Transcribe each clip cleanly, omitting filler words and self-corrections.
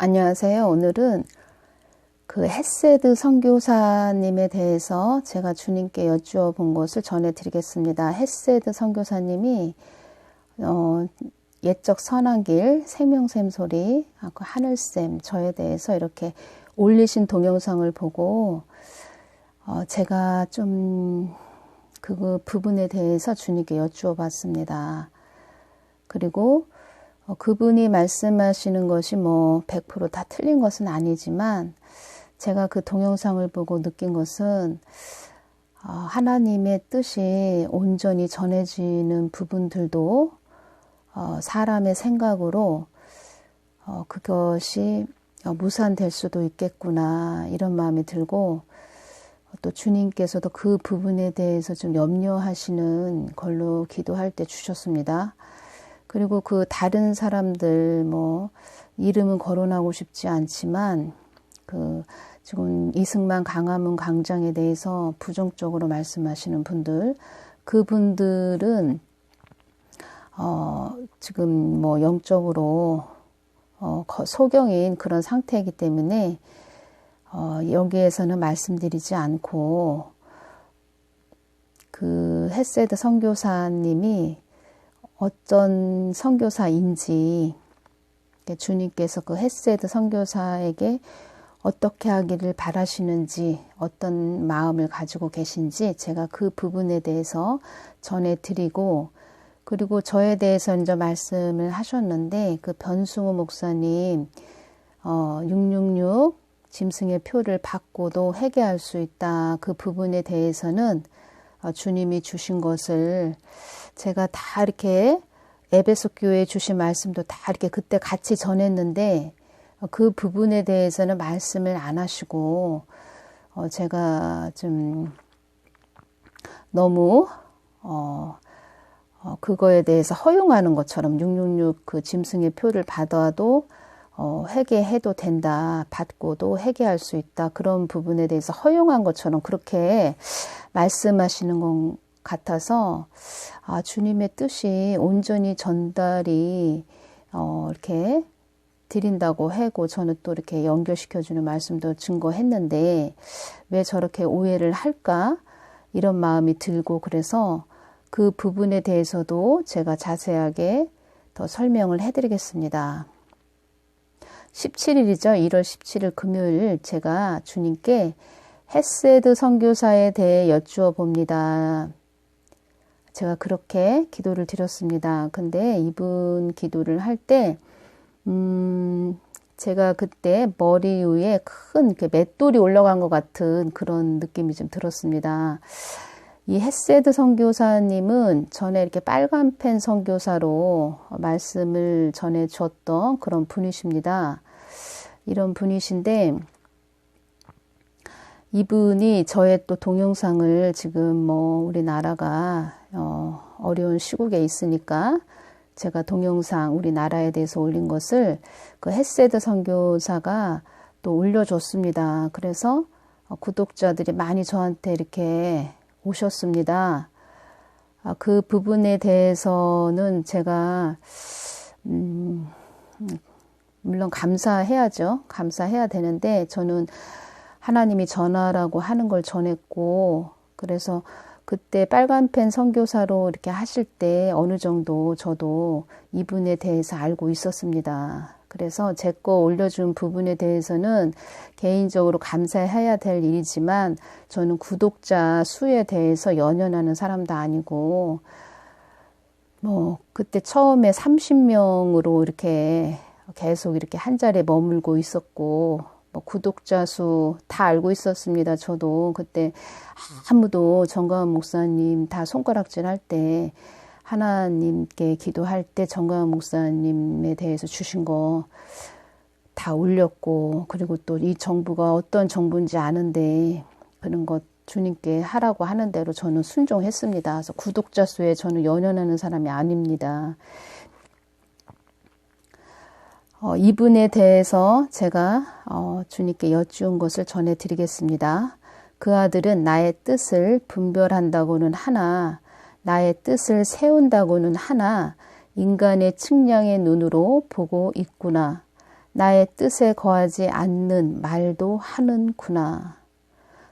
안녕하세요. 오늘은 그 헤세드 선교사님에 대해서 제가 주님께 여쭈어 본 것을 전해드리겠습니다. 헤세드 선교사님이 옛적 선한 길, 생명샘 소리, 그 하늘샘 저에 대해서 이렇게 올리신 동영상을 보고 제가 좀 그 부분에 대해서 주님께 여쭈어 봤습니다. 그리고 그분이 말씀하시는 것이 100% 다 틀린 것은 아니지만 제가 그 동영상을 보고 느낀 것은 하나님의 뜻이 온전히 전해지는 부분들도 사람의 생각으로 그것이 무산될 수도 있겠구나 이런 마음이 들고 또 주님께서도 그 부분에 대해서 좀 염려하시는 걸로 기도할 때 주셨습니다. 그리고 그 다른 사람들 이름은 거론하고 싶지 않지만 지금 이승만 강화문 광장에 대해서 부정적으로 말씀하시는 분들, 그분들은 지금 영적으로 소경인 그런 상태이기 때문에 여기에서는 말씀드리지 않고 그 헤세드 선교사님이 어떤 선교사인지 주님께서 그 헤세드 선교사에게 어떻게 하기를 바라시는지 어떤 마음을 가지고 계신지 제가 그 부분에 대해서 전해드리고 그리고 저에 대해서 이제 말씀을 하셨는데 그 변승우 목사님 666 짐승의 표를 받고도 회개할 수 있다. 그 부분에 대해서는 주님이 주신 것을 제가 다 이렇게 에베소 교회에 주신 말씀도 다 이렇게 그때 같이 전했는데 그 부분에 대해서는 말씀을 안 하시고 제가 좀 너무 그거에 대해서 허용하는 것처럼 666 그 짐승의 표를 받아도 회개해도 된다. 받고도 회개할 수 있다. 그런 부분에 대해서 허용한 것처럼 그렇게 말씀하시는 것 같아서 주님의 뜻이 온전히 전달이 이렇게 드린다고 하고 저는 또 이렇게 연결시켜주는 말씀도 증거했는데 왜 저렇게 오해를 할까? 이런 마음이 들고 그래서 그 부분에 대해서도 제가 자세하게 더 설명을 해드리겠습니다. 17일이죠. 1월 17일 금요일 제가 주님께 헤세드 선교사에 대해 여쭈어 봅니다. 제가 그렇게 기도를 드렸습니다. 근데 이분 기도를 할 때 제가 그때 머리 위에 큰 맷돌이 올라간 것 같은 그런 느낌이 좀 들었습니다. 이 헤세드 선교사님은 전에 이렇게 빨간 펜 선교사로 말씀을 전해 주었던 그런 분이십니다. 이런 분이신데 이분이 저의 또 동영상을 지금 우리나라가 어려운 시국에 있으니까 제가 동영상 우리나라에 대해서 올린 것을 그 헤세드 선교사가 또 올려줬습니다. 그래서 구독자들이 많이 저한테 이렇게 오셨습니다. 그 부분에 대해서는 제가 물론 감사해야죠. 감사해야 되는데 저는 하나님이 전하라고 하는 걸 전했고 그래서 그때 빨간펜 선교사로 이렇게 하실 때 어느 정도 저도 이분에 대해서 알고 있었습니다. 그래서 제 거 올려준 부분에 대해서는 개인적으로 감사해야 될 일이지만 저는 구독자 수에 대해서 연연하는 사람도 아니고 그때 처음에 30명으로 이렇게 계속 이렇게 한 자리에 머물고 있었고 구독자 수 다 알고 있었습니다. 저도 그때 아무도 정가은 목사님 다 손가락질 할 때 하나님께 기도할 때 정가은 목사님에 대해서 주신 거 다 올렸고 그리고 또 이 정부가 어떤 정부인지 아는데 그런 것 주님께 하라고 하는 대로 저는 순종했습니다. 그래서 구독자 수에 저는 연연하는 사람이 아닙니다. 이분에 대해서 제가 주님께 여쭈은 것을 전해드리겠습니다. 그 아들은 나의 뜻을 분별한다고는 하나 나의 뜻을 세운다고는 하나 인간의 측량의 눈으로 보고 있구나. 나의 뜻에 거하지 않는 말도 하는구나.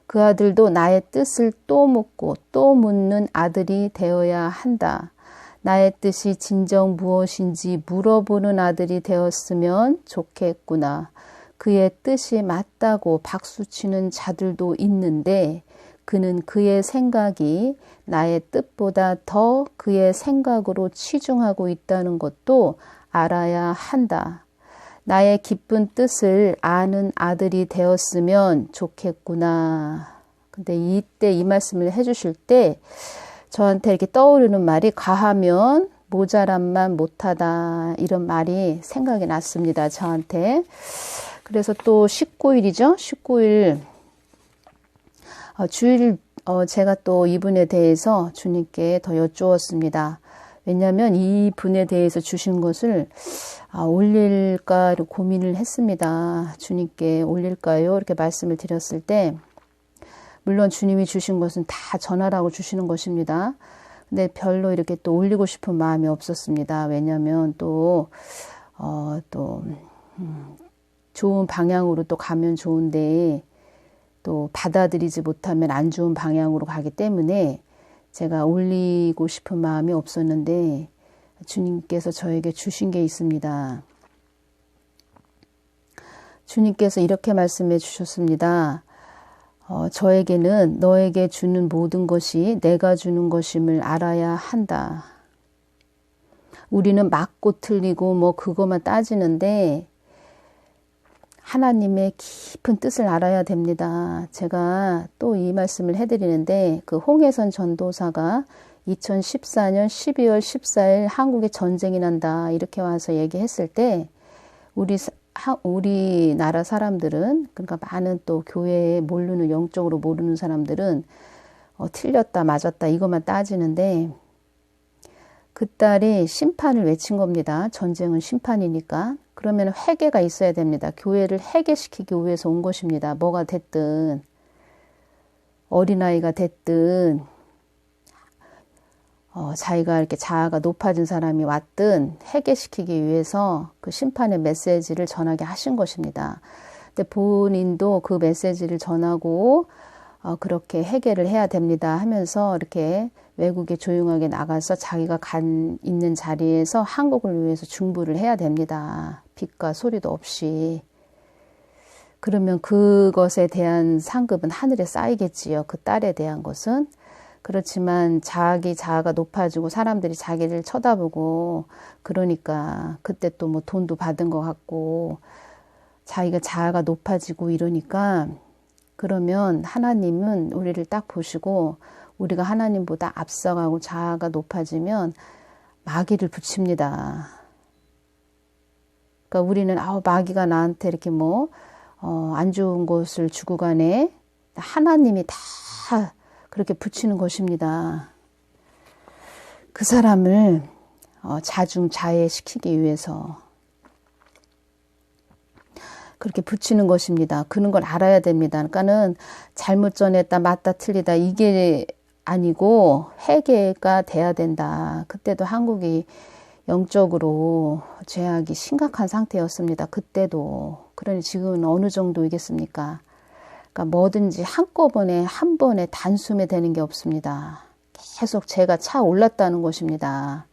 그 아들도 나의 뜻을 또 묻고 또 묻는 아들이 되어야 한다. 나의 뜻이 진정 무엇인지 물어보는 아들이 되었으면 좋겠구나. 그의 뜻이 맞다고 박수치는 자들도 있는데 그는 그의 생각이 나의 뜻보다 더 그의 생각으로 치중하고 있다는 것도 알아야 한다. 나의 기쁜 뜻을 아는 아들이 되었으면 좋겠구나. 근데 이때 이 말씀을 해주실 때 저한테 이렇게 떠오르는 말이 가하면 모자람만 못하다 이런 말이 생각이 났습니다. 저한테. 그래서 또 19일이죠. 19일 주일 제가 또 이분에 대해서 주님께 더 여쭈었습니다. 왜냐하면 이 분에 대해서 주신 것을 올릴까 고민을 했습니다. 주님께 올릴까요? 이렇게 말씀을 드렸을 때 물론 주님이 주신 것은 다 전하라고 주시는 것입니다. 근데 별로 이렇게 또 올리고 싶은 마음이 없었습니다. 왜냐하면 또 좋은 방향으로 또 가면 좋은데 또 받아들이지 못하면 안 좋은 방향으로 가기 때문에 제가 올리고 싶은 마음이 없었는데 주님께서 저에게 주신 게 있습니다. 주님께서 이렇게 말씀해 주셨습니다. 저에게는 너에게 주는 모든 것이 내가 주는 것임을 알아야 한다. 우리는 맞고 틀리고 뭐 그것만 따지는데 하나님의 깊은 뜻을 알아야 됩니다. 제가 또 이 말씀을 해드리는데 그 홍혜선 전도사가 2014년 12월 14일 한국에 전쟁이 난다 이렇게 와서 얘기했을 때 우리나라 사람들은 그러니까 많은 또 교회에 모르는 영적으로 모르는 사람들은 틀렸다 맞았다 이것만 따지는데 그 딸이 심판을 외친 겁니다. 전쟁은 심판이니까. 그러면 회개가 있어야 됩니다. 교회를 회개시키기 위해서 온 것입니다. 뭐가 됐든 어린아이가 됐든 자기가 이렇게 자아가 높아진 사람이 왔든 회개시키기 위해서 그 심판의 메시지를 전하게 하신 것입니다. 근데 본인도 그 메시지를 전하고 그렇게 회개를 해야 됩니다 하면서 이렇게 외국에 조용하게 나가서 자기가 있는 자리에서 한국을 위해서 중보를 해야 됩니다. 빛과 소리도 없이. 그러면 그것에 대한 상급은 하늘에 쌓이겠지요. 그 딸에 대한 것은. 그렇지만 자아가 높아지고 사람들이 자기를 쳐다보고 그러니까 그때 또 뭐 돈도 받은 것 같고 자아가 높아지고 이러니까 그러면 하나님은 우리를 딱 보시고 우리가 하나님보다 앞서가고 자아가 높아지면 마귀를 붙입니다. 그러니까 우리는 마귀가 나한테 이렇게 안 좋은 것을 주고 가네. 하나님이 다 그렇게 붙이는 것입니다. 그 사람을 자중자애시키기 위해서 그렇게 붙이는 것입니다. 그런 걸 알아야 됩니다. 그러니까는 잘못 전했다, 맞다, 틀리다 이게 아니고 회개가 돼야 된다. 그때도 한국이 영적으로 죄악이 심각한 상태였습니다. 그때도. 그러니 지금은 어느 정도이겠습니까? 그러니까 뭐든지 한꺼번에 한 번에 단숨에 되는 게 없습니다. 계속 죄가 차 올랐다는 것입니다.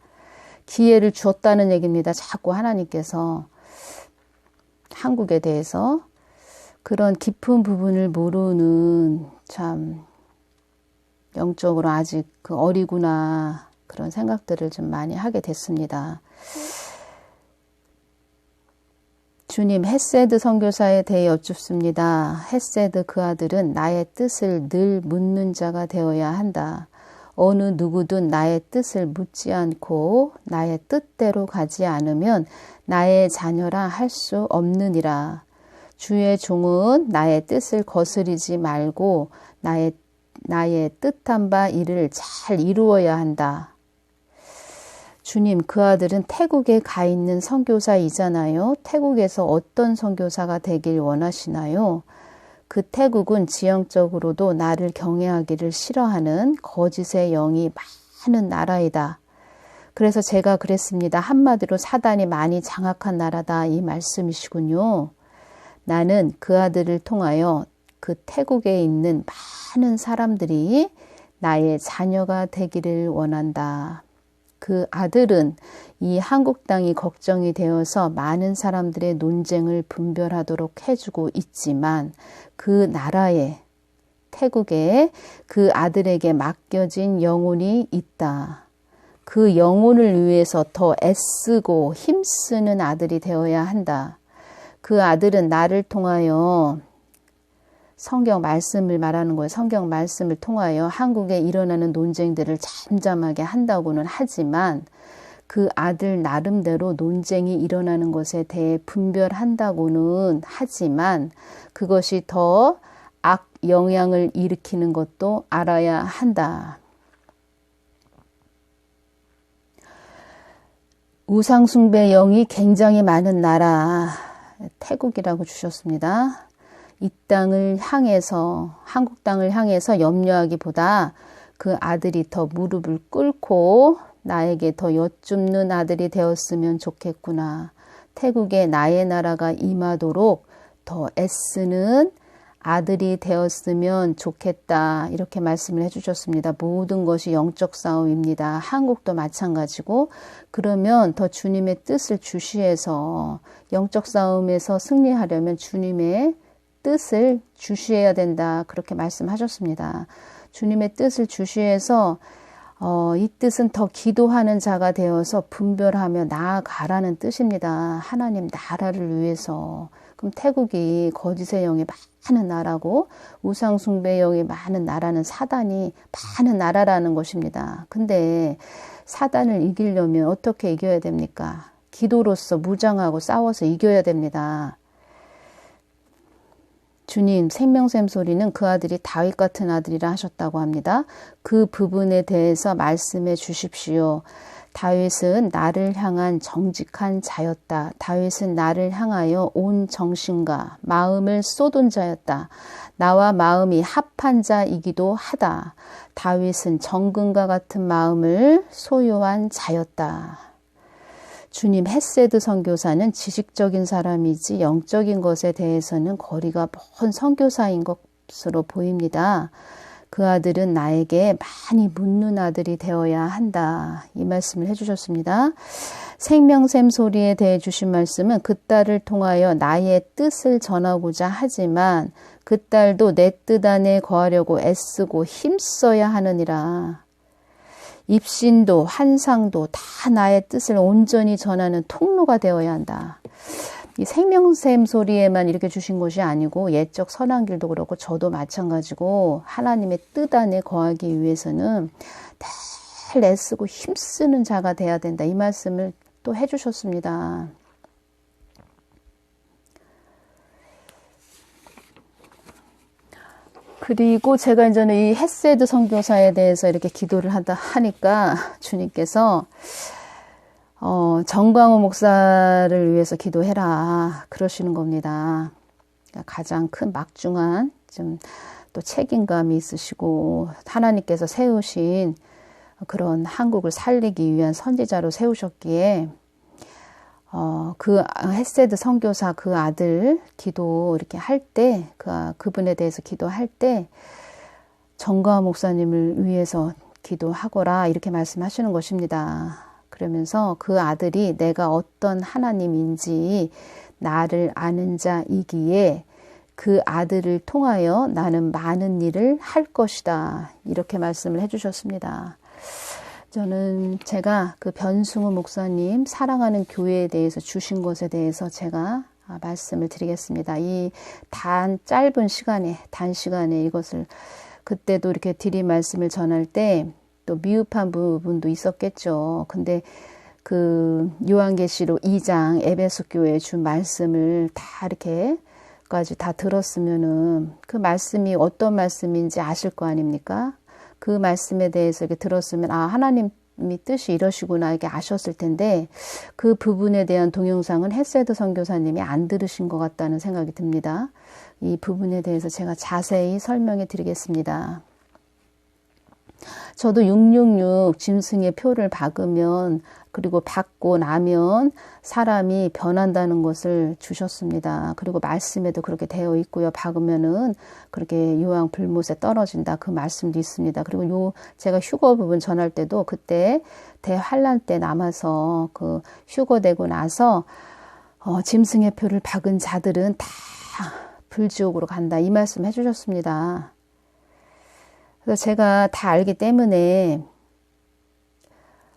기회를 주었다는 얘기입니다. 자꾸 하나님께서 한국에 대해서 그런 깊은 부분을 모르는 참 영적으로 아직 어리구나 그런 생각들을 좀 많이 하게 됐습니다. 주님, 헤세드 선교사에 대해 여쭙습니다. 헤세드 그 아들은 나의 뜻을 늘 묻는 자가 되어야 한다. 어느 누구든 나의 뜻을 묻지 않고 나의 뜻대로 가지 않으면 나의 자녀라 할 수 없느니라. 주의 종은 나의 뜻을 거스리지 말고 나의 뜻한 바 일을 잘 이루어야 한다. 주님, 그 아들은 태국에 가 있는 선교사이잖아요. 태국에서 어떤 선교사가 되길 원하시나요? 그 태국은 지형적으로도 나를 경외하기를 싫어하는 거짓의 영이 많은 나라이다. 그래서 제가 그랬습니다. 한마디로 사단이 많이 장악한 나라다 이 말씀이시군요. 나는 그 아들을 통하여 그 태국에 있는 많은 사람들이 나의 자녀가 되기를 원한다. 그 아들은 이 한국 땅이 걱정이 되어서 많은 사람들의 논쟁을 분별하도록 해주고 있지만 그 나라에 태국에 그 아들에게 맡겨진 영혼이 있다. 그 영혼을 위해서 더 애쓰고 힘쓰는 아들이 되어야 한다. 그 아들은 나를 통하여 성경 말씀을 말하는 거예요. 성경 말씀을 통하여 한국에 일어나는 논쟁들을 잠잠하게 한다고는 하지만 그 아들 나름대로 논쟁이 일어나는 것에 대해 분별한다고는 하지만 그것이 더 악 영향을 일으키는 것도 알아야 한다. 우상숭배 영이 굉장히 많은 나라 태국이라고 주셨습니다. 이 땅을 향해서 한국 땅을 향해서 염려하기보다 그 아들이 더 무릎을 꿇고 나에게 더 여쭙는 아들이 되었으면 좋겠구나. 태국에 나의 나라가 임하도록 더 애쓰는 아들이 되었으면 좋겠다. 이렇게 말씀을 해주셨습니다. 모든 것이 영적 싸움입니다. 한국도 마찬가지고 그러면 더 주님의 뜻을 주시해서 영적 싸움에서 승리하려면 주님의 뜻을 주시해야 된다. 그렇게 말씀하셨습니다. 주님의 뜻을 주시해서 이 뜻은 더 기도하는 자가 되어서 분별하며 나아가라는 뜻입니다. 하나님 나라를 위해서. 그럼 태국이 거짓의 영이 많은 나라고 우상숭배 영이 많은 나라는 사단이 많은 나라라는 것입니다. 근데 사단을 이기려면 어떻게 이겨야 됩니까? 기도로서 무장하고 싸워서 이겨야 됩니다. 주님 생명샘 소리는 그 아들이 다윗 같은 아들이라 하셨다고 합니다. 그 부분에 대해서 말씀해 주십시오. 다윗은 나를 향한 정직한 자였다. 다윗은 나를 향하여 온 정신과 마음을 쏟은 자였다. 나와 마음이 합한 자이기도 하다. 다윗은 정금과 같은 마음을 소유한 자였다. 주님 헤세드 선교사는 지식적인 사람이지 영적인 것에 대해서는 거리가 먼 선교사인 것으로 보입니다. 그 아들은 나에게 많이 묻는 아들이 되어야 한다. 이 말씀을 해주셨습니다. 생명샘 소리에 대해 주신 말씀은 그 딸을 통하여 나의 뜻을 전하고자 하지만 그 딸도 내 뜻 안에 거하려고 애쓰고 힘써야 하느니라. 입신도 환상도 다 나의 뜻을 온전히 전하는 통로가 되어야 한다. 이 생명샘 소리에만 이렇게 주신 것이 아니고 옛적 선한길도 그렇고 저도 마찬가지고 하나님의 뜻 안에 거하기 위해서는 늘 애쓰고 힘쓰는 자가 돼야 된다. 이 말씀을 또 해주셨습니다. 그리고 제가 이제는 이 헤세드 선교사에 대해서 이렇게 기도를 하니까 주님께서 정광호 목사를 위해서 기도해라 그러시는 겁니다. 가장 큰 막중한 좀 또 책임감이 있으시고 하나님께서 세우신 그런 한국을 살리기 위한 선지자로 세우셨기에 그 헤세드 선교사 그 아들 기도 이렇게 할 때 그분에 대해서 기도할 때 정광호 목사님을 위해서 기도하거라 이렇게 말씀하시는 것입니다. 그러면서 그 아들이 내가 어떤 하나님인지 나를 아는 자이기에 그 아들을 통하여 나는 많은 일을 할 것이다. 이렇게 말씀을 해주셨습니다. 저는 제가 그 변승우 목사님 사랑하는 교회에 대해서 주신 것에 대해서 제가 말씀을 드리겠습니다. 이 짧은 시간에 단시간에 이것을 그때도 이렇게 드린 말씀을 전할 때 또 미흡한 부분도 있었겠죠. 근데 그 요한계시록 2장 에베소 교회에 준 말씀을 다 이렇게까지 다 들었으면은 그 말씀이 어떤 말씀인지 아실 거 아닙니까? 그 말씀에 대해서 이렇게 들었으면 하나님이 뜻이 이러시구나 이렇게 아셨을 텐데 그 부분에 대한 동영상은 헤세드 선교사님이 안 들으신 것 같다는 생각이 듭니다. 이 부분에 대해서 제가 자세히 설명해 드리겠습니다. 저도 666 짐승의 표를 박으면, 그리고 받고 나면 사람이 변한다는 것을 주셨습니다. 그리고 말씀에도 그렇게 되어 있고요. 박으면은 그렇게 유황 불못에 떨어진다. 그 말씀도 있습니다. 그리고 제가 휴거 부분 전할 때도 그때 대환란 때 남아서 그 휴거되고 나서 짐승의 표를 박은 자들은 다 불지옥으로 간다. 이 말씀 해주셨습니다. 그래서 제가 다 알기 때문에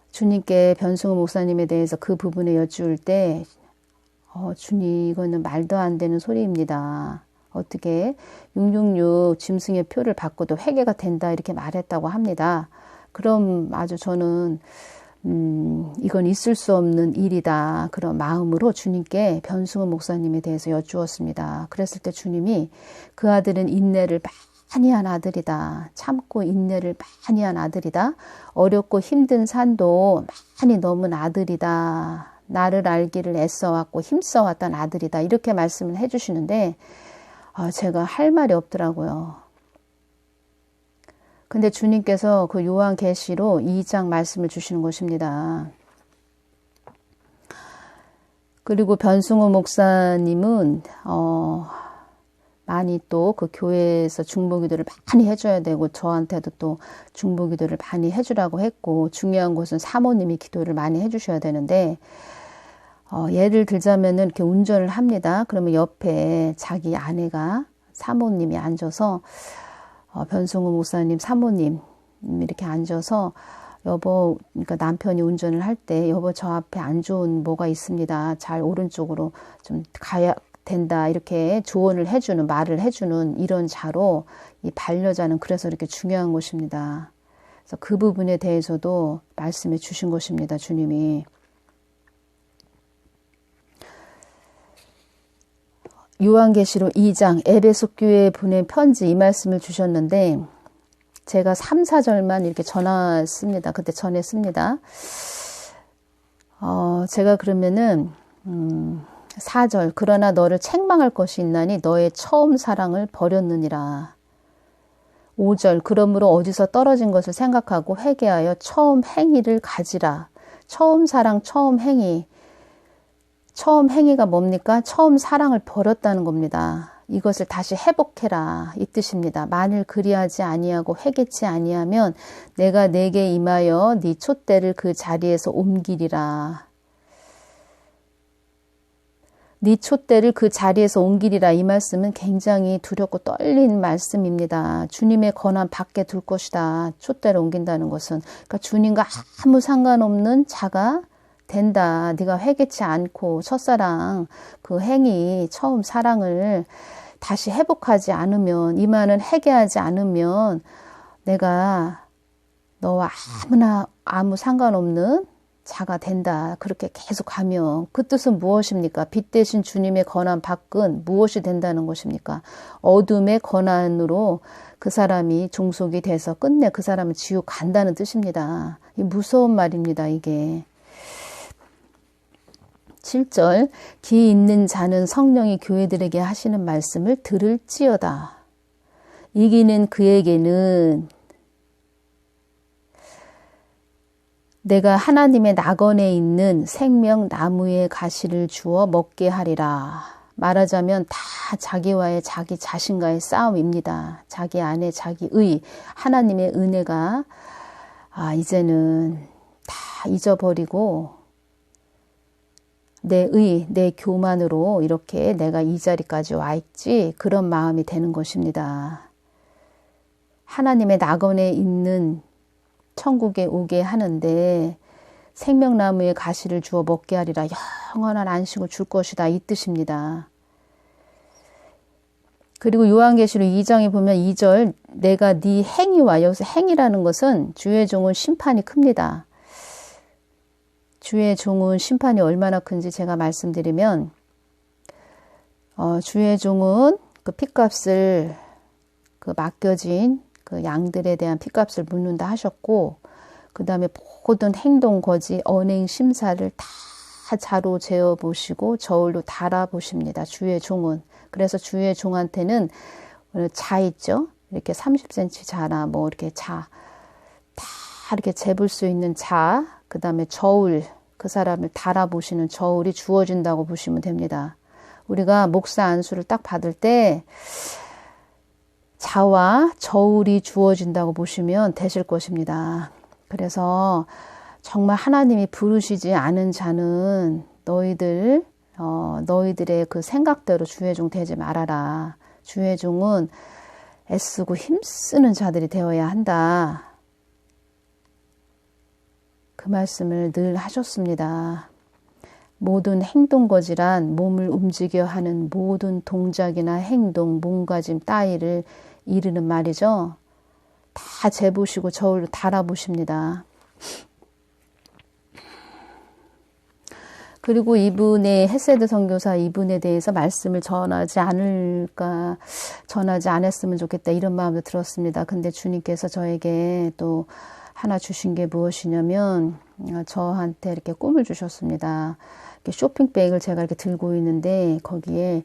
주님께 변승우 목사님에 대해서 그 부분에 여쭈을 때 주님 이거는 말도 안 되는 소리입니다. 어떻게 666 짐승의 표를 받고도 회개가 된다 이렇게 말했다고 합니다. 그럼 아주 저는 이건 있을 수 없는 일이다. 그런 마음으로 주님께 변승우 목사님에 대해서 여쭈었습니다. 그랬을 때 주님이 그 아들은 인내를 많이 한 아들이다. 참고 인내를 많이 한 아들이다. 어렵고 힘든 산도 많이 넘은 아들이다. 나를 알기를 애써왔고 힘써왔던 아들이다. 이렇게 말씀을 해주시는데 제가 할 말이 없더라고요. 근데 주님께서 그 요한계시로 2장 말씀을 주시는 것입니다. 그리고 변승호 목사님은 많이 또 그 교회에서 중보기도를 많이 해줘야 되고 저한테도 또 중보기도를 많이 해주라고 했고 중요한 것은 사모님이 기도를 많이 해주셔야 되는데 예를 들자면은 이렇게 운전을 합니다. 그러면 옆에 자기 아내가 사모님이 앉아서 변승우 목사님 사모님 이렇게 앉아서 여보, 그러니까 남편이 운전을 할 때 여보 저 앞에 안 좋은 뭐가 있습니다. 잘 오른쪽으로 좀 가야 된다. 이렇게 조언을 해주는 말을 해주는 이런 자로 이 반려자는 그래서 이렇게 중요한 것입니다. 그래서 그 부분에 대해서도 말씀해 주신 것입니다. 주님이. 요한계시록 2장 에베소 교회에 보낸 편지 이 말씀을 주셨는데 제가 3, 4절만 이렇게 전했습니다. 그때 전했습니다. 제가 그러면은 4절 그러나 너를 책망할 것이 있나니 너의 처음 사랑을 버렸느니라. 5절 그러므로 어디서 떨어진 것을 생각하고 회개하여 처음 행위를 가지라. 처음 사랑, 처음 행위. 처음 행위가 뭡니까? 처음 사랑을 버렸다는 겁니다. 이것을 다시 회복해라 이 뜻입니다. 만일 그리하지 아니하고 회개치 아니하면 내가 내게 임하여 네 촛대를 그 자리에서 옮기리라. 네 촛대를 그 자리에서 옮기리라. 이 말씀은 굉장히 두렵고 떨린 말씀입니다. 주님의 권한 밖에 둘 것이다. 촛대를 옮긴다는 것은 그러니까 주님과 아무 상관없는 자가 된다. 네가 회개치 않고 첫사랑 그 행위 처음 사랑을 다시 회복하지 않으면 이만은 회개하지 않으면 내가 너와 아무 상관없는 자가 된다. 그렇게 계속 가면 그 뜻은 무엇입니까? 빛 대신 주님의 권한 밖은 무엇이 된다는 것입니까? 어둠의 권한으로 그 사람이 종속이 돼서 끝내 그 사람은 지옥 간다는 뜻입니다. 이 무서운 말입니다. 이게. 7절 기 있는 자는 성령이 교회들에게 하시는 말씀을 들을지어다. 이기는 그에게는 내가 하나님의 낙원에 있는 생명나무의 가시를 주어 먹게 하리라. 말하자면 다 자기와의 자기 자신과의 싸움입니다. 자기 안에 자기의 하나님의 은혜가 이제는 다 잊어버리고 내 교만으로 이렇게 내가 이 자리까지 와 있지 그런 마음이 되는 것입니다. 하나님의 낙원에 있는 천국에 오게 하는데 생명나무의 가시를 주어 먹게 하리라. 영원한 안식을 줄 것이다. 이 뜻입니다. 그리고 요한계시록 2장에 보면 2절 내가 네 행위와 여기서 행위라는 것은 주의 종은 심판이 큽니다. 주의 종은 심판이 얼마나 큰지 제가 말씀드리면 주의 종은 그 핏값을 그 맡겨진 그 양들에 대한 핏값을 묻는다 하셨고 그 다음에 모든 행동 거지 언행 심사를 다 자로 재어 보시고 저울로 달아 보십니다. 주의 종은. 그래서 주의 종한테는 자 있죠. 이렇게 30cm 자나 뭐 이렇게 자 다 이렇게 재볼 수 있는 자, 그 다음에 저울, 그 사람을 달아보시는 저울이 주어진다고 보시면 됩니다. 우리가 목사 안수를 딱 받을 때 자와 저울이 주어진다고 보시면 되실 것입니다. 그래서 정말 하나님이 부르시지 않은 자는 너희들의 그 생각대로 주의종 되지 말아라. 주의종은 애쓰고 힘쓰는 자들이 되어야 한다. 그 말씀을 늘 하셨습니다. 모든 행동거지란 몸을 움직여 하는 모든 동작이나 행동, 몸가짐 따위를 이르는 말이죠. 다 재보시고 저울로 달아보십니다. 그리고 이분의 헤세드 선교사 이분에 대해서 말씀을 전하지 않았으면 좋겠다 이런 마음도 들었습니다. 근데 주님께서 저에게 또 하나 주신 게 무엇이냐면 저한테 이렇게 꿈을 주셨습니다. 이렇게 쇼핑백을 제가 이렇게 들고 있는데 거기에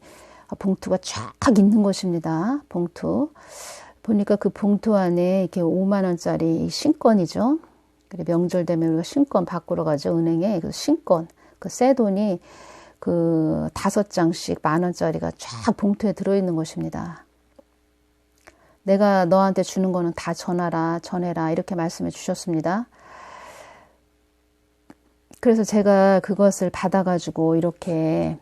봉투가 쫙 있는 것입니다. 봉투. 보니까 그 봉투 안에 이렇게 5만 원짜리 신권이죠. 그래 명절 되면 우리가 신권 바꾸러 가죠. 은행에. 그 신권. 그 새 돈이 그 5장씩 10,000원짜리가 쫙 봉투에 들어있는 것입니다. 내가 너한테 주는 거는 다 전해라 이렇게 말씀해 주셨습니다. 그래서 제가 그것을 받아가지고 이렇게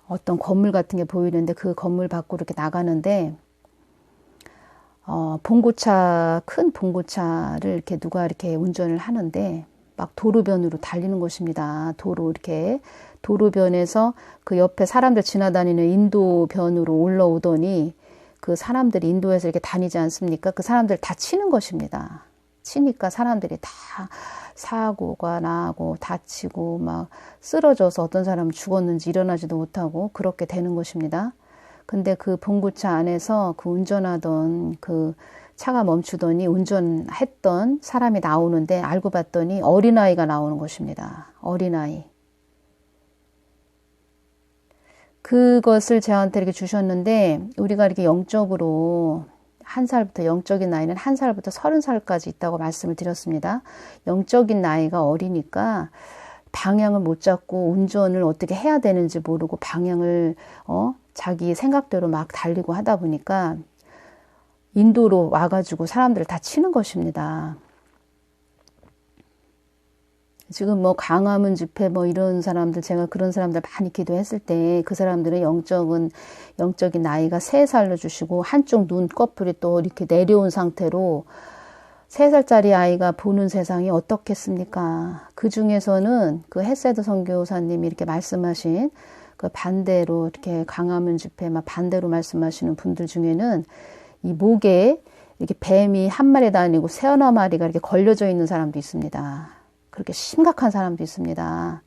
어떤 건물 같은 게 보이는데 그 건물 밖으로 이렇게 나가는데 봉고차 큰 봉고차를 이렇게 누가 이렇게 운전을 하는데 막 도로변으로 달리는 것입니다. 도로변에서 그 옆에 사람들 지나다니는 인도변으로 올라오더니 그 사람들이 인도에서 이렇게 다니지 않습니까? 그 사람들 다 치는 것입니다. 치니까 사람들이 다 사고가 나고 다치고 막 쓰러져서 어떤 사람은 죽었는지 일어나지도 못하고 그렇게 되는 것입니다. 근데 그 봉구차 안에서 그 운전하던 그 차가 멈추더니 운전했던 사람이 나오는데 알고 봤더니 어린아이가 나오는 것입니다. 어린아이. 그것을 저한테 이렇게 주셨는데 우리가 이렇게 영적으로 1살부터 영적인 나이는 1살부터 30살까지 있다고 말씀을 드렸습니다. 영적인 나이가 어리니까 방향을 못 잡고 운전을 어떻게 해야 되는지 모르고 방향을 자기 생각대로 막 달리고 하다 보니까 인도로 와가지고 사람들을 다 치는 것입니다. 지금 뭐 광화문 집회 뭐 이런 사람들 제가 그런 사람들 많이 기도했을 때 그 사람들은 영적인 나이가 3살로 주시고 한쪽 눈꺼풀이 또 이렇게 내려온 상태로 3살짜리 아이가 보는 세상이 어떻겠습니까? 그 중에서는 그 헤세드 선교사님이 이렇게 말씀하신 그 반대로 이렇게 광화문 집회 막 반대로 말씀하시는 분들 중에는 이 목에 이렇게 뱀이 한 마리 다니고 서너 마리가 이렇게 걸려져 있는 사람도 있습니다. 그렇게 심각한 사람도 있습니다.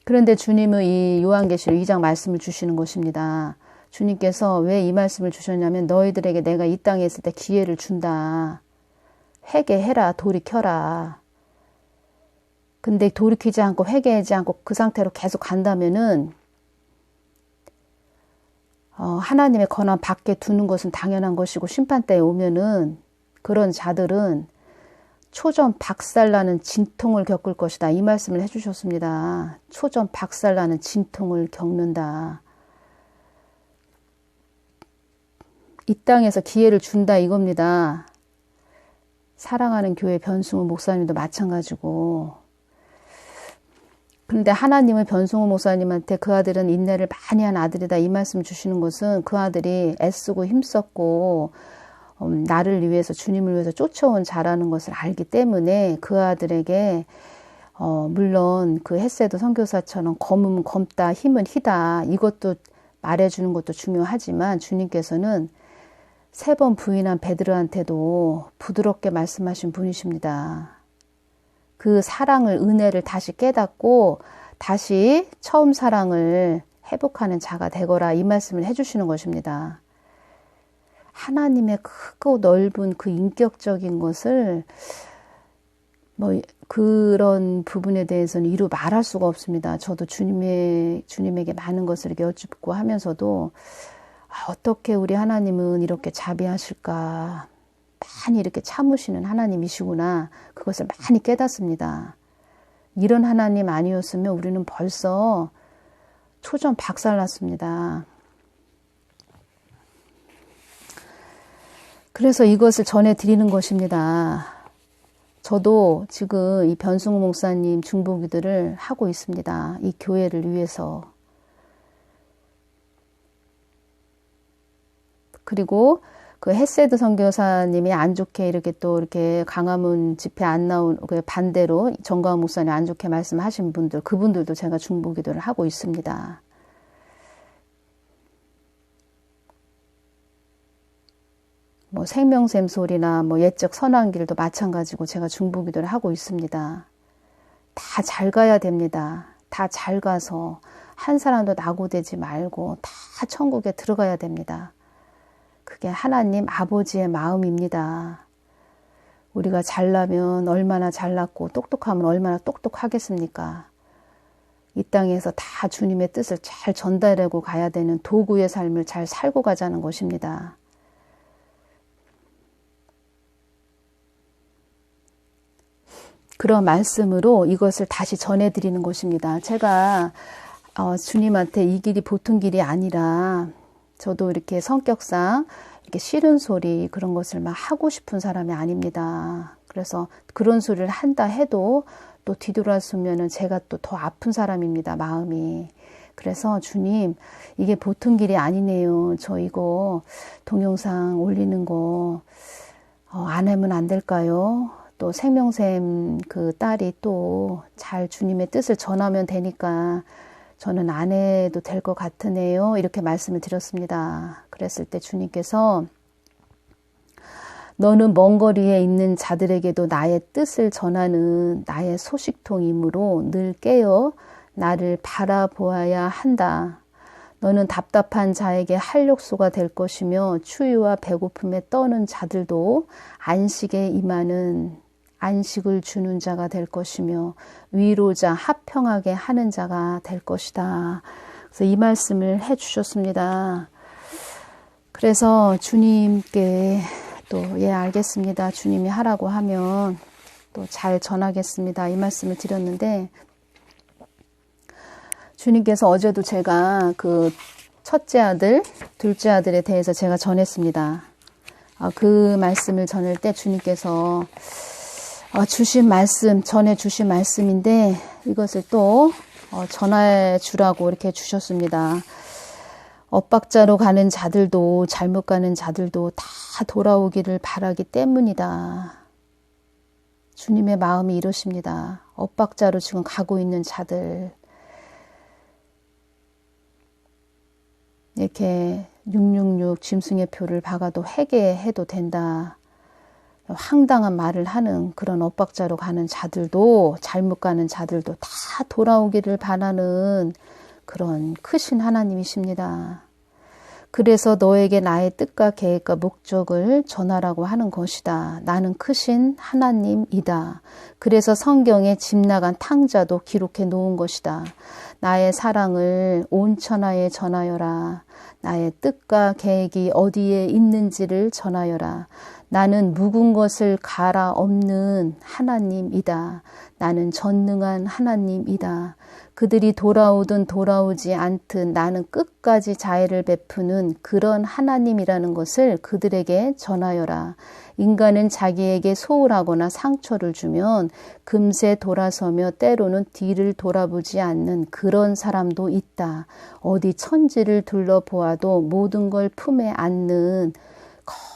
그런데 주님은 이 요한계시록 2장 말씀을 주시는 것입니다. 주님께서 왜 이 말씀을 주셨냐면 너희들에게 내가 이 땅에 있을 때 기회를 준다. 회개해라. 돌이켜라. 근데 돌이키지 않고 회개하지 않고 그 상태로 계속 간다면은 하나님의 권한 밖에 두는 것은 당연한 것이고 심판대에 오면은 그런 자들은 초전 박살나는 진통을 겪을 것이다. 이 말씀을 해주셨습니다. 초전 박살나는 진통을 겪는다. 이 땅에서 기회를 준다 이겁니다. 사랑하는 교회 변승우 목사님도 마찬가지고. 그런데 하나님은 변승우 목사님한테 그 아들은 인내를 많이 한 아들이다 이 말씀 주시는 것은 그 아들이 애쓰고 힘썼고 나를 위해서 주님을 위해서 쫓아온 자라는 것을 알기 때문에 그 아들에게 물론 그 헤세드 선교사처럼 검은 검다 힘은 희다 이것도 말해주는 것도 중요하지만 주님께서는 3번 부인한 베드로한테도 부드럽게 말씀하신 분이십니다. 그 사랑을 은혜를 다시 깨닫고 다시 처음 사랑을 회복하는 자가 되거라 이 말씀을 해주시는 것입니다. 하나님의 크고 넓은 그 인격적인 것을 뭐 그런 부분에 대해서는 이루 말할 수가 없습니다. 저도 주님에게 많은 것을 이렇게 여쭙고 하면서도 어떻게 우리 하나님은 이렇게 자비하실까 많이 이렇게 참으시는 하나님이시구나. 그것을 많이 깨닫습니다. 이런 하나님 아니었으면 우리는 벌써 초전 박살났습니다. 그래서 이것을 전해드리는 것입니다. 저도 지금 이 변승우 목사님 중보기도를 하고 있습니다. 이 교회를 위해서. 그리고 그 헤세드 선교사님이 안 좋게 이렇게 또 이렇게 강화문 집회 안 나온 그 반대로 정가은 목사님 안 좋게 말씀하신 분들, 그분들도 제가 중보기도를 하고 있습니다. 뭐 생명샘 소리나 뭐 옛적 선한길도 마찬가지고 제가 중보기도를 하고 있습니다. 다 잘 가야 됩니다. 다 잘 가서 한 사람도 낙오되지 말고 다 천국에 들어가야 됩니다. 그게 하나님 아버지의 마음입니다. 우리가 잘나면 얼마나 잘났고 똑똑하면 얼마나 똑똑하겠습니까? 이 땅에서 다 주님의 뜻을 잘 전달하고 가야 되는 도구의 삶을 잘 살고 가자는 것입니다. 그런 말씀으로 이것을 다시 전해드리는 것입니다. 제가 주님한테 이 길이 보통 길이 아니라 저도 이렇게 성격상 이렇게 싫은 소리 그런 것을 막 하고 싶은 사람이 아닙니다. 그래서 그런 소리를 한다 해도 또 뒤돌아서면은 제가 또 더 아픈 사람입니다. 마음이. 그래서 주님 이게 보통 길이 아니네요. 저 이거 동영상 올리는 거 안 하면 안 될까요? 또 생명샘 그 딸이 또 잘 주님의 뜻을 전하면 되니까 저는 안 해도 될 것 같으네요. 이렇게 말씀을 드렸습니다. 그랬을 때 주님께서 너는 먼 거리에 있는 자들에게도 나의 뜻을 전하는 나의 소식통이므로 늘 깨어 나를 바라보아야 한다. 너는 답답한 자에게 활력소가 될 것이며 추위와 배고픔에 떠는 자들도 안식에 임하는 안식을 주는 자가 될 것이며 위로자 화평하게 하는 자가 될 것이다. 그래서 이 말씀을 해주셨습니다. 그래서 주님께 또 알겠습니다. 주님이 하라고 하면 또 잘 전하겠습니다. 이 말씀을 드렸는데 주님께서 어제도 제가 그 첫째 아들, 둘째 아들에 대해서 제가 전했습니다. 그 말씀을 전할 때 주님께서 주신 말씀, 전해 주신 말씀인데 이것을 또 전해 주라고 이렇게 주셨습니다. 엇박자로 가는 자들도 잘못 가는 자들도 다 돌아오기를 바라기 때문이다. 주님의 마음이 이러십니다. 엇박자로 지금 가고 있는 자들 이렇게 666 짐승의 표를 박아도 회개해도 된다. 황당한 말을 하는 그런 엇박자로 가는 자들도 잘못 가는 자들도 다 돌아오기를 바라는 그런 크신 하나님이십니다. 그래서 너에게 나의 뜻과 계획과 목적을 전하라고 하는 것이다. 나는 크신 하나님이다. 그래서 성경에 집 나간 탕자도 기록해 놓은 것이다. 나의 사랑을 온 천하에 전하여라. 나의 뜻과 계획이 어디에 있는지를 전하여라. 나는 묵은 것을 갈아엎는 하나님이다. 나는 전능한 하나님이다. 그들이 돌아오든 돌아오지 않든 나는 끝까지 자애를 베푸는 그런 하나님이라는 것을 그들에게 전하여라. 인간은 자기에게 소홀하거나 상처를 주면 금세 돌아서며 때로는 뒤를 돌아보지 않는 그런 사람도 있다. 어디 천지를 둘러보아도 모든 걸 품에 안는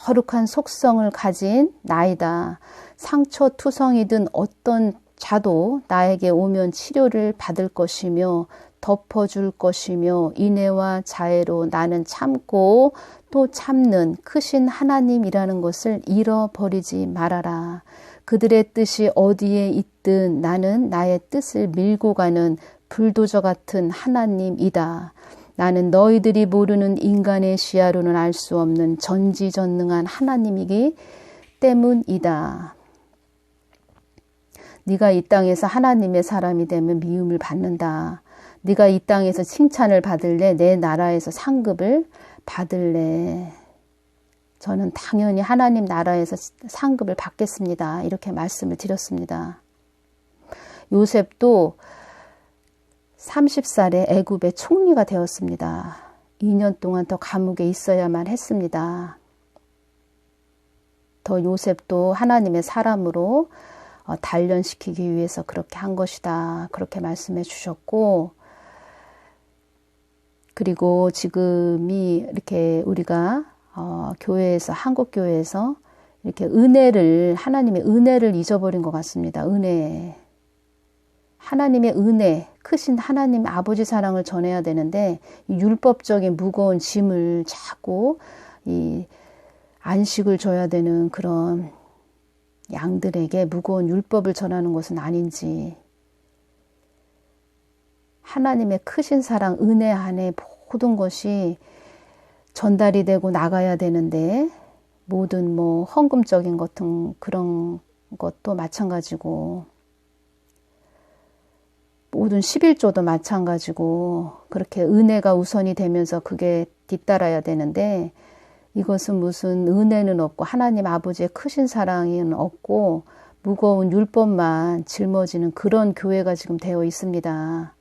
거룩한 속성을 가진 나이다. 상처투성이든 어떤 자도 나에게 오면 치료를 받을 것이며 덮어줄 것이며 인애와 자애로 나는 참고 또 참는 크신 하나님이라는 것을 잃어버리지 말아라. 그들의 뜻이 어디에 있든 나는 나의 뜻을 밀고 가는 불도저 같은 하나님이다. 나는 너희들이 모르는 인간의 시야로는 알 수 없는 전지전능한 하나님이기 때문이다. 네가 이 땅에서 하나님의 사람이 되면 미움을 받는다. 네가 이 땅에서 칭찬을 받을래? 내 나라에서 상급을 받을래? 저는 당연히 하나님 나라에서 상급을 받겠습니다. 이렇게 말씀을 드렸습니다. 요셉도 30살에 애굽의 총리가 되었습니다. 2년 동안 더 감옥에 있어야만 했습니다. 더 요셉도 하나님의 사람으로 단련시키기 위해서 그렇게 한 것이다. 그렇게 말씀해 주셨고, 그리고 지금이 이렇게 우리가 교회에서, 한국 교회에서 이렇게 하나님의 은혜를 잊어버린 것 같습니다. 은혜. 하나님의 은혜, 크신 하나님 아버지 사랑을 전해야 되는데, 이 율법적인 무거운 짐을 자꾸 이 안식을 줘야 되는 그런 양들에게 무거운 율법을 전하는 것은 아닌지, 하나님의 크신 사랑, 은혜 안에 모든 것이 전달이 되고 나가야 되는데, 모든 헌금적인 그런 것도 마찬가지고, 모든 11조도 마찬가지고, 그렇게 은혜가 우선이 되면서 그게 뒤따라야 되는데, 이것은 무슨 은혜는 없고 하나님 아버지의 크신 사랑은 없고 무거운 율법만 짊어지는 그런 교회가 지금 되어 있습니다.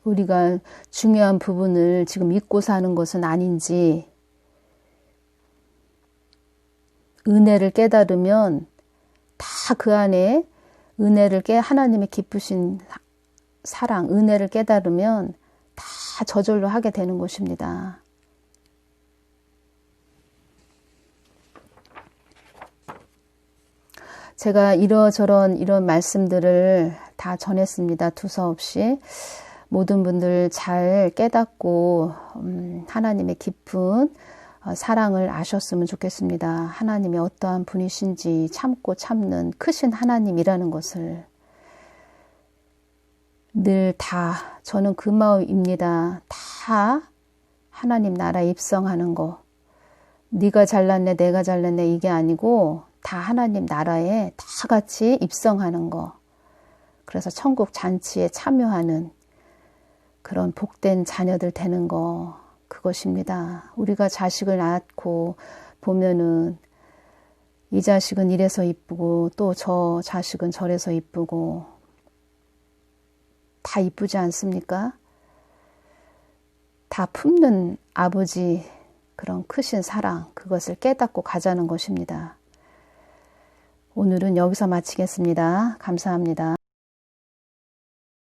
우리가 중요한 부분을 지금 잊고 사는 것은 아닌지, 은혜를 깨달으면 다 그 안에 하나님의 기쁘신 사랑, 은혜를 깨달으면 다 저절로 하게 되는 것입니다. 제가 이런 말씀들을 다 전했습니다. 두서없이. 모든 분들 잘 깨닫고 하나님의 깊은 사랑을 아셨으면 좋겠습니다. 하나님이 어떠한 분이신지, 참고 참는 크신 하나님이라는 것을 늘 다, 저는 그 마음입니다. 다 하나님 나라에 입성하는 거. 네가 잘났네, 내가 잘났네 이게 아니고 다 하나님 나라에 다 같이 입성하는 거. 그래서 천국 잔치에 참여하는 그런 복된 자녀들 되는 거, 그것입니다. 우리가 자식을 낳고 보면은 이 자식은 이래서 이쁘고 또 저 자식은 저래서 이쁘고 다 이쁘지 않습니까? 다 품는 아버지 그런 크신 사랑, 그것을 깨닫고 가자는 것입니다. 오늘은 여기서 마치겠습니다. 감사합니다.